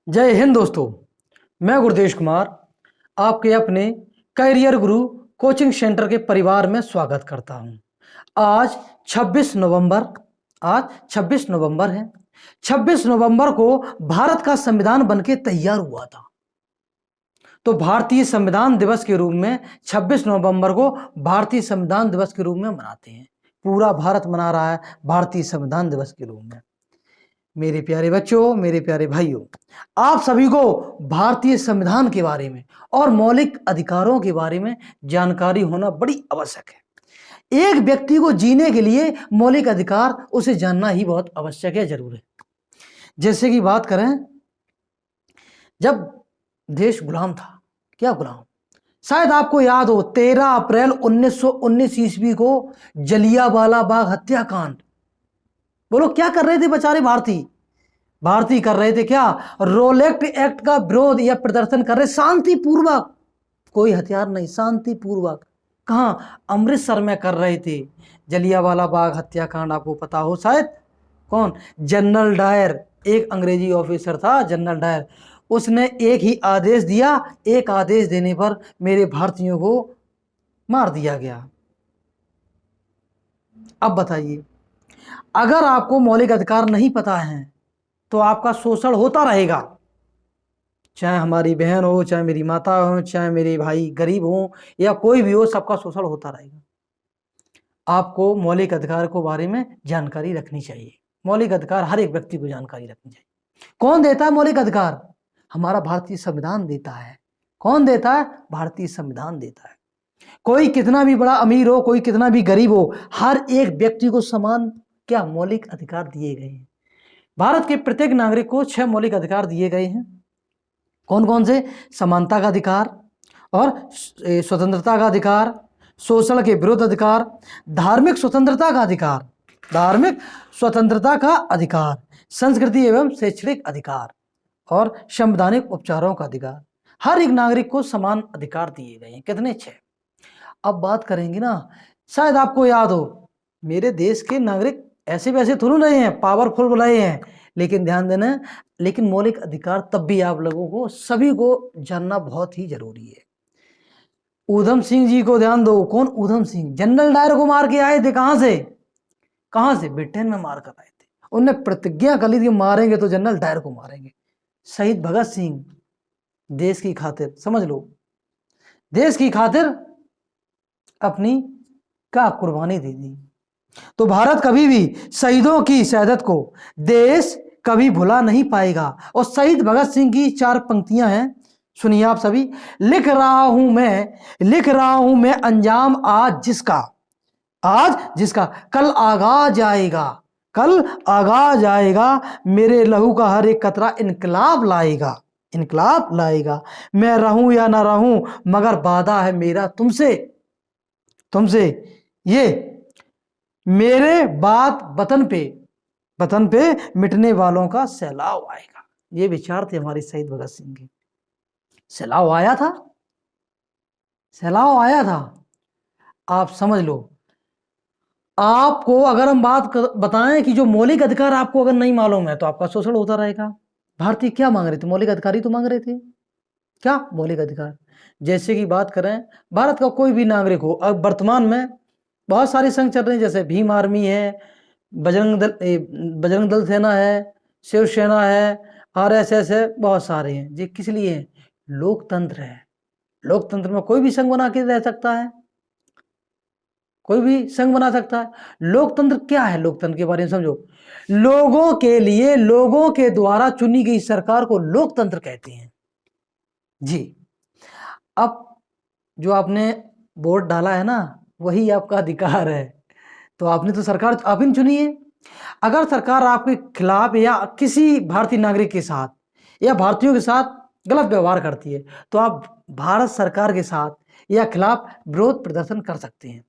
जय हिंद दोस्तों। मैं गुरुदेश कुमार आपके अपने करियर गुरु कोचिंग सेंटर के परिवार में स्वागत करता हूं। आज 26 नवंबर आज 26 नवंबर है। 26 नवंबर को भारत का संविधान बनके तैयार हुआ था। तो भारतीय संविधान दिवस के रूप में 26 नवंबर को भारतीय संविधान दिवस के रूप में मनाते हैं। पूरा भारत मना रहा है भारतीय संविधान दिवस के रूप में। मेरे प्यारे बच्चों, मेरे प्यारे भाइयों, आप सभी को भारतीय संविधान के बारे में और मौलिक अधिकारों के बारे में जानकारी होना बड़ी आवश्यक है। एक व्यक्ति को जीने के लिए मौलिक अधिकार उसे जानना ही बहुत आवश्यक है, जरूर है। जैसे कि बात करें, जब देश गुलाम था, क्या गुलाम, शायद आपको याद हो 13 अप्रैल 1919 ईस्वी को जलियांवाला बाग हत्याकांड। बोलो क्या कर रहे थे बेचारे भारतीय कर रहे थे क्या? रोलेक्ट एक्ट का विरोध या प्रदर्शन कर रहे, शांतिपूर्वक, कोई हथियार नहीं, शांतिपूर्वक। कहां? अमृतसर में कर रहे थे। जलियांवाला बाग हत्याकांड आपको पता हो शायद। कौन? जनरल डायर, एक अंग्रेजी ऑफिसर था जनरल डायर। उसने एक ही आदेश दिया, एक आदेश देने पर मेरे भारतीयों को मार दिया गया। अब बताइए, अगर आपको मौलिक अधिकार नहीं पता है तो आपका शोषण होता रहेगा। चाहे हमारी बहन हो, चाहे मेरी माता हो, चाहे मेरे भाई गरीब हो, या कोई भी हो, सबका शोषण होता रहेगा। आपको मौलिक अधिकार के बारे में जानकारी रखनी चाहिए। मौलिक अधिकार हर एक व्यक्ति को जानकारी रखनी चाहिए। कौन देता है मौलिक अधिकार? हमारा भारतीय संविधान देता है। कौन देता है? भारतीय संविधान देता है। कोई कितना भी बड़ा अमीर हो, कोई कितना भी गरीब हो, हर एक व्यक्ति को समान क्या मौलिक अधिकार दिए गए हैं। भारत के प्रत्येक नागरिक को 6 मौलिक अधिकार दिए गए हैं। कौन कौन से? समानता का अधिकार और स्वतंत्रता का अधिकार, शोषण के विरुद्ध अधिकार, धार्मिक स्वतंत्रता का अधिकार, धार्मिक स्वतंत्रता का अधिकार, संस्कृति एवं शैक्षणिक अधिकार और संवैधानिक उपचारों का अधिकार। हर एक नागरिक को समान अधिकार दिए गए हैं। कितने? 6। अब बात करेंगे ना, शायद आपको याद हो, मेरे देश के नागरिक ऐसे वैसे थोड़ी रहे हैं, पावरफुल बुलाए हैं, लेकिन ध्यान देना, लेकिन मौलिक अधिकार तब भी आप लोगों को सभी को जानना बहुत ही जरूरी है। ऊधम सिंह जी को ध्यान दो। कौन? ऊधम सिंह जनरल डायर को मार के आए थे। कहां से? कहां से? ब्रिटेन में मार कर आए थे। उनने प्रतिज्ञा कर ली थी मारेंगे तो जनरल डायर को मारेंगे। शहीद भगत सिंह देश की खातिर, समझ लो, देश की खातिर अपनी क्या कुर्बानी दे दी। तो भारत कभी भी शहीदों की शहादत को देश कभी भुला नहीं पाएगा। और शहीद भगत सिंह की 4 पंक्तियां हैं, सुनिए आप सभी। लिख रहा हूं मैं अंजाम आज जिसका कल आगाज आएगा मेरे लहू का हर एक कतरा इनकलाब लाएगा। मैं रहूं या ना रहूं मगर वादा है मेरा तुमसे ये मेरे बाद वतन पे मिटने वालों का सैलाब आएगा। ये विचार थे हमारे शहीद भगत सिंह के। सैलाब आया था। आप समझ लो, आपको अगर हम बताएं कि जो मौलिक अधिकार आपको अगर नहीं मालूम है तो आपका शोषण होता रहेगा। भारतीय क्या मांग रहे थे? मौलिक अधिकार ही तो मांग रहे थे। क्या मौलिक अधिकार? जैसे कि बात करें, भारत का कोई भी नागरिक हो, अब वर्तमान में बहुत सारे संघ चल रहे हैं, जैसे भीम आर्मी है, बजरंग दल सेना है, शिवसेना है, आरएसएस है, बहुत सारे हैं। ये किस लिए है? लोकतंत्र है। लोकतंत्र में कोई भी संघ बना के रह सकता है, कोई भी संघ बना सकता है। लोकतंत्र क्या है? लोकतंत्र के बारे में समझो। लोगों के लिए, लोगों के द्वारा चुनी गई सरकार को लोकतंत्र कहते हैं जी। अब जो आपने वोट डाला है ना, वही आपका अधिकार है। तो आपने तो सरकार आप ही चुनी है। अगर सरकार आपके खिलाफ या किसी भारतीय नागरिक के साथ या भारतीयों के साथ गलत व्यवहार करती है तो आप भारत सरकार के साथ या खिलाफ विरोध प्रदर्शन कर सकते हैं।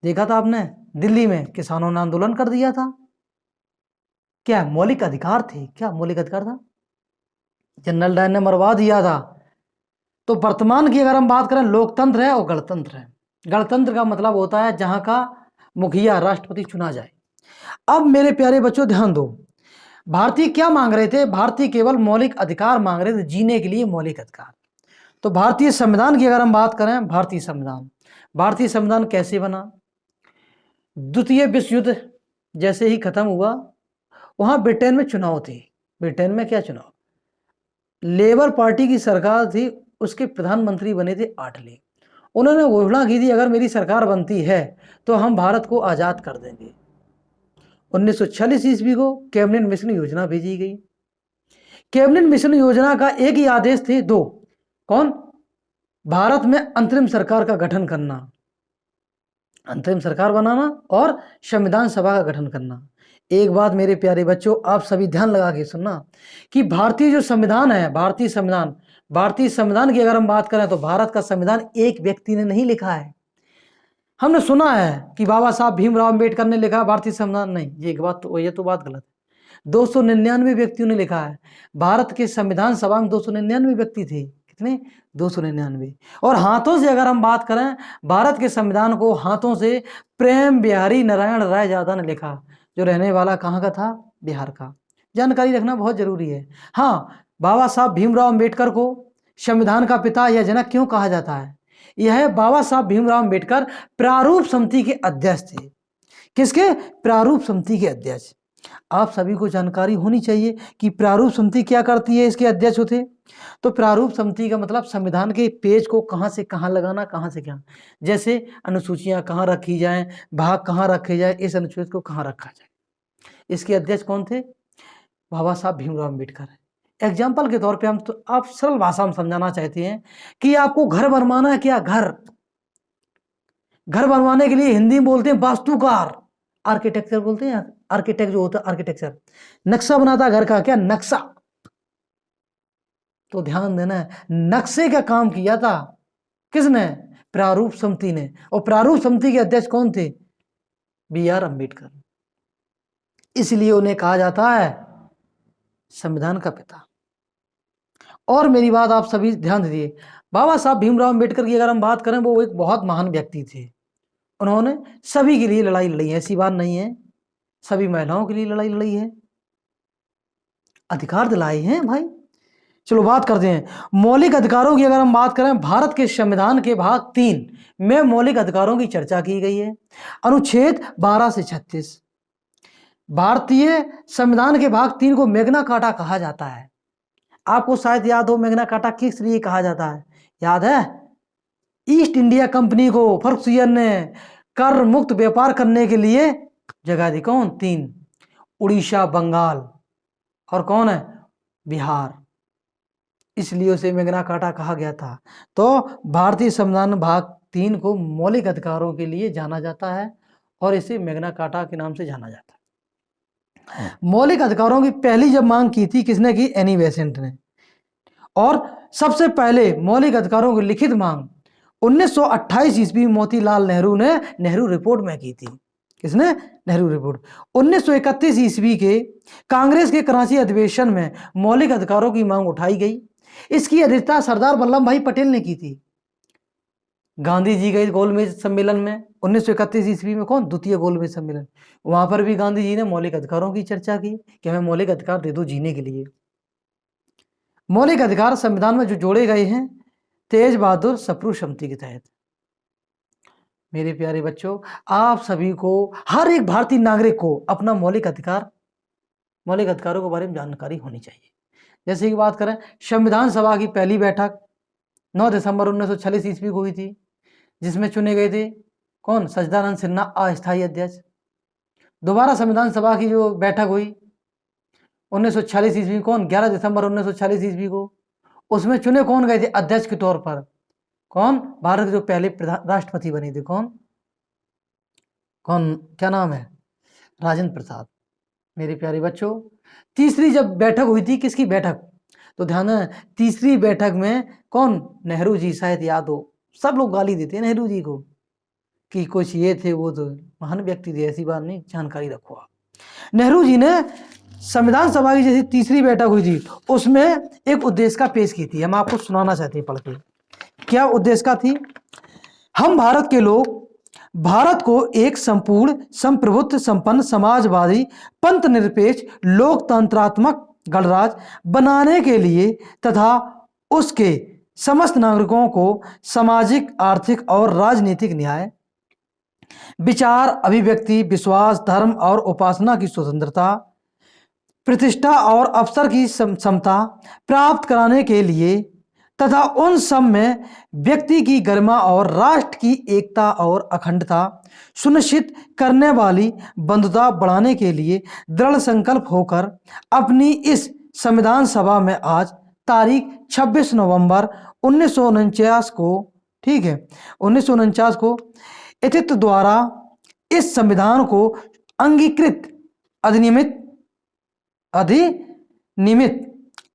देखा था आपने, दिल्ली में किसानों ने आंदोलन कर दिया था। क्या मौलिक अधिकार थे? क्या मौलिक अधिकार था? जनरल डायर ने मरवा दिया था। तो वर्तमान की अगर हम बात करें, लोकतंत्र है और गणतंत्र है। गणतंत्र का मतलब होता है जहां का मुखिया राष्ट्रपति चुना जाए। अब मेरे प्यारे बच्चों ध्यान दो, भारतीय क्या मांग रहे थे? भारतीय केवल मौलिक अधिकार मांग रहे थे, जीने के लिए मौलिक अधिकार। तो भारतीय संविधान की अगर हम बात करें, भारतीय संविधान कैसे बना? द्वितीय विश्व युद्ध जैसे ही खत्म हुआ, वहां ब्रिटेन में चुनाव थे। ब्रिटेन में क्या चुनाव? लेबर पार्टी की सरकार थी, उसके प्रधानमंत्री बने थे आटले। उन्होंने घोषणा की थी अगर मेरी सरकार बनती है तो हम भारत को आजाद कर देंगे। 1946 ईस्वी को कैबिनेट मिशन योजना भेजी गई। कैबिनेट मिशन योजना का एक ही आदेश थे, दो। कौन? भारत में अंतरिम सरकार का गठन करना, अंतरिम सरकार बनाना और संविधान सभा का गठन करना। एक बात मेरे प्यारे बच्चों, आप सभी ध्यान लगा के सुनना कि भारतीय जो संविधान है, भारतीय संविधान की अगर हम बात करें तो भारत का संविधान एक व्यक्ति ने नहीं लिखा है। हमने सुना है कि बाबा साहब भीमराव अंबेडकर ने लिखा भारतीय संविधान, नहीं, ये बात गलत है। 299 व्यक्तियों ने लिखा है। भारत के संविधान सभा में 299 व्यक्ति थे। कितने? 299। और हाथों से अगर हम बात करें, भारत के संविधान को हाथों से प्रेम बिहारी नारायण राय यादव ने लिखा, जो रहने वाला कहाँ का था? बिहार का। जानकारी रखना बहुत जरूरी है। हाँ, बाबा साहब भीमराव अंबेडकर को संविधान का पिता या जनक क्यों कहा जाता है? यह बाबा साहब भीमराव अंबेडकर प्रारूप समिति के अध्यक्ष थे। किसके? प्रारूप समिति के अध्यक्ष। आप सभी को जानकारी होनी चाहिए कि प्रारूप समिति क्या करती है, इसके अध्यक्ष होते। तो प्रारूप समिति का मतलब संविधान के पेज को कहां से कहां लगाना, कहां से क्या, जैसे अनुसूचियां कहां रखी जाएं, भाग कहां रखे जाए, इस अनुच्छेद को कहां रखा जाए। इसके अध्यक्ष कौन थे? बाबा साहब भीमराव अंबेडकर। एग्जाम्पल के तौर पे हम तो आप सरल भाषा में समझाना चाहते हैं कि आपको घर बनवाना है, क्या घर बनवाने के लिए हिंदी में बोलते हैं वास्तुकार, आर्किटेक्चर बोलते हैं। आर्किटेक्ट जो होता है, आर्किटेक्चर नक्शा बनाता है घर का, क्या नक्शा। तो ध्यान देना है, नक्शे का काम किया था किसने? प्रारूप समिति ने। और प्रारूप समिति के अध्यक्ष कौन थे? BR अम्बेडकर। इसलिए उन्हें कहा जाता है संविधान का पिता। और मेरी बात आप सभी ध्यान दीजिए, बाबा साहब भीमराव अंबेडकर की अगर हम बात करें, वो एक बहुत महान व्यक्ति थे। उन्होंने सभी के लिए लड़ाई लड़ी है, ऐसी बात नहीं है। सभी महिलाओं के लिए लड़ाई लड़ी है, अधिकार दिलाए हैं भाई। चलो बात करते हैं मौलिक अधिकारों की। अगर हम बात करें, भारत के संविधान के भाग 3 में मौलिक अधिकारों की चर्चा की गई है। अनुच्छेद 12 से 36। भारतीय संविधान के भाग 3 को मैग्ना कार्टा कहा जाता है। आपको शायद याद हो, मैग्ना कार्टा किस लिए कहा जाता है? याद है? ईस्ट इंडिया कंपनी को फर्गुसन ने कर मुक्त व्यापार करने के लिए जगह दी। कौन? 3, उड़ीसा, बंगाल और कौन है? बिहार। इसलिए उसे मैग्ना कार्टा कहा गया था। तो भारतीय संविधान भाग 3 को मौलिक अधिकारों के लिए जाना जाता है और इसे मैग्ना कार्टा के नाम से जाना जाता है। मौलिक अधिकारों की पहली जब मांग की थी, किसने की? एनी बेसेंट ने। और सबसे पहले मौलिक अधिकारों की लिखित मांग 1928 ईस्वी में मोतीलाल नेहरू ने नेहरू रिपोर्ट में की थी। किसने? नेहरू रिपोर्ट। 1931 ईस्वी के कांग्रेस के कराची अधिवेशन में मौलिक अधिकारों की मांग उठाई गई। इसकी अध्यक्षता सरदार वल्लभ भाई पटेल ने की थी। गांधी जी गए गोलमेज सम्मेलन में 1931 ईस्वी में। कौन? द्वितीय गोलमेज सम्मेलन। वहां पर भी गांधी जी ने मौलिक अधिकारों की चर्चा की कि हमें मौलिक अधिकार दे दो जीने के लिए। मौलिक अधिकार संविधान में जो जोड़े गए हैं, तेज बहादुर सप्रू समिति के तहत। मेरे प्यारे बच्चों, आप सभी को, हर एक भारतीय नागरिक को अपना मौलिक अधिकारों के बारे में जानकारी होनी चाहिए। जैसे कि बात करें, संविधान सभा की पहली बैठक 9 दिसंबर 1946 ईस्वी को हुई थी, जिसमें चुने गए थे कौन? सच्चिदानंद सिन्हा अस्थायी अध्यक्ष। दोबारा संविधान सभा की जो बैठक हुई 1946 ईस्वी, कौन? 11 दिसंबर 1946 ईस्वी को। उसमें चुने कौन गए थे अध्यक्ष के तौर पर? कौन? भारत के जो पहले राष्ट्रपति बने थे। कौन? क्या नाम है? राजेंद्र प्रसाद। मेरे प्यारे बच्चों, तीसरी जब बैठक हुई थी, किसकी बैठक? तो ध्यान है, तीसरी बैठक में कौन? नेहरू जी। शायद याद हो, सब लोग गाली देते हैं नेहरू जी को कि कुछ ये थे, वो तो महान व्यक्ति थे, ऐसी बात नहीं, जानकारी रखो आप। नेहरू जी ने संविधान सभा की जैसी तीसरी बैठक हुई थी, उसमें एक उद्देशिका पेश की थी। हम आपको सुनाना चाहते हैं पढ़ के। क्या उद्देशिका थी? हम भारत के लोग भारत को एक संपूर्ण संप्रभुत्व संपन्न समाजवादी पंथ निरपेक्ष लोकतंत्रात्मक गणराज्य बनाने के लिए तथा उसके समस्त नागरिकों को सामाजिक आर्थिक और राजनीतिक न्याय, विचार अभिव्यक्ति विश्वास धर्म और उपासना की स्वतंत्रता, प्रतिष्ठा और अवसर की समता प्राप्त कराने के लिए तथा उन सब में व्यक्ति की गरिमा और राष्ट्र की एकता और अखंडता सुनिश्चित करने वाली बंधुता बढ़ाने के लिए दृढ़ संकल्प होकर अपनी इस संविधान सभा में आज तारीख 26 नवंबर 1949 को, ठीक है, 1949 को एथित द्वारा इस संविधान को अंगीकृत अधिनियमित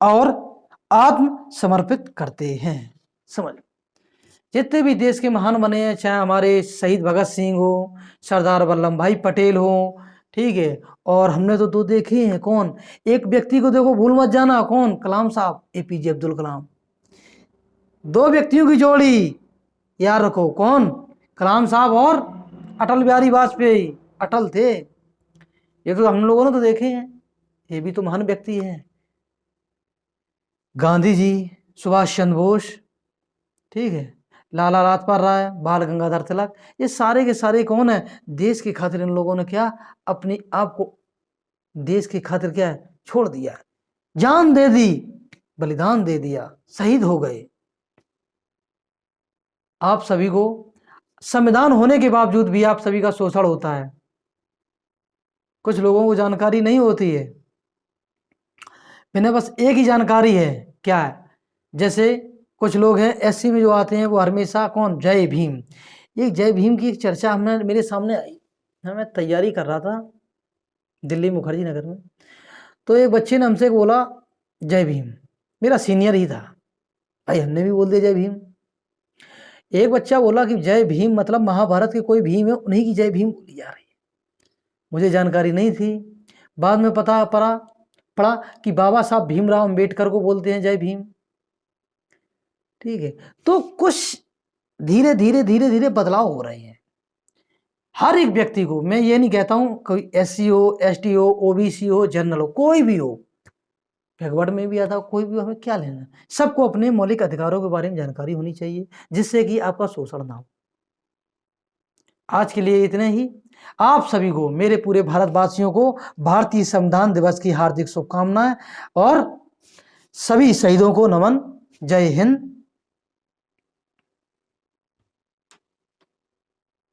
और आत्मसमर्पित करते हैं। समझ, जितने भी देश के महान बने हैं, चाहे हमारे शहीद भगत सिंह हो, सरदार वल्लभ भाई पटेल हो, ठीक है, और हमने तो दो देखे हैं, कौन, एक व्यक्ति को देखो भूल मत जाना, कौन, कलाम साहब, एपीजे अब्दुल कलाम। दो व्यक्तियों की जोड़ी याद रखो, कौन, कलाम साहब और अटल बिहारी वाजपेयी, अटल थे। ये तो हम लोगों ने तो देखे हैं, ये भी तो महान व्यक्ति हैं। गांधी जी, सुभाष चंद्र बोस, ठीक है, लाला लाजपत राय, बाल गंगाधर तिलक, ये सारे के सारे कौन है, देश की खातिर इन लोगों ने क्या अपने आप को देश की खातिर क्या है छोड़ दिया, जान दे दी, बलिदान दे दिया, शहीद हो गए। आप सभी को संविधान होने के बावजूद भी आप सभी का शोषण होता है, कुछ लोगों को जानकारी नहीं होती है। मैंने बस एक ही जानकारी है, क्या है, जैसे कुछ लोग हैं एससी में जो आते हैं वो हमेशा कौन, जय भीम, ये जय भीम की एक चर्चा हमने मेरे सामने आई, मैं तैयारी कर रहा था दिल्ली मुखर्जी नगर में, तो एक बच्चे ने हमसे बोला जय भीम, मेरा सीनियर ही था भाई, हमने भी बोल दिया जय भीम। एक बच्चा बोला कि जय भीम मतलब महाभारत के कोई भीम है, उन्हीं की जय भीम बोली जा रही है। मुझे जानकारी नहीं थी, बाद में पढ़ा कि बाबा साहब भीमराव अंबेडकर को बोलते हैं जय भीम, ठीक है। तो कुछ धीरे धीरे बदलाव हो रहे हैं। हर एक व्यक्ति को, मैं ये नहीं कहता हूं कोई एससी हो, एसटी हो, ओबीसी हो, जनरल हो, कोई भी हो, बैकवर्ड में भी आता हो, कोई भी, हमें क्या लेना, सबको अपने मौलिक अधिकारों के बारे में जानकारी होनी चाहिए, जिससे कि आपका शोषण ना हो। आज के लिए इतने ही। आप सभी को, मेरे पूरे भारतवासियों को भारतीय संविधान दिवस की हार्दिक शुभकामनाएं और सभी शहीदों को नमन। जय हिंद।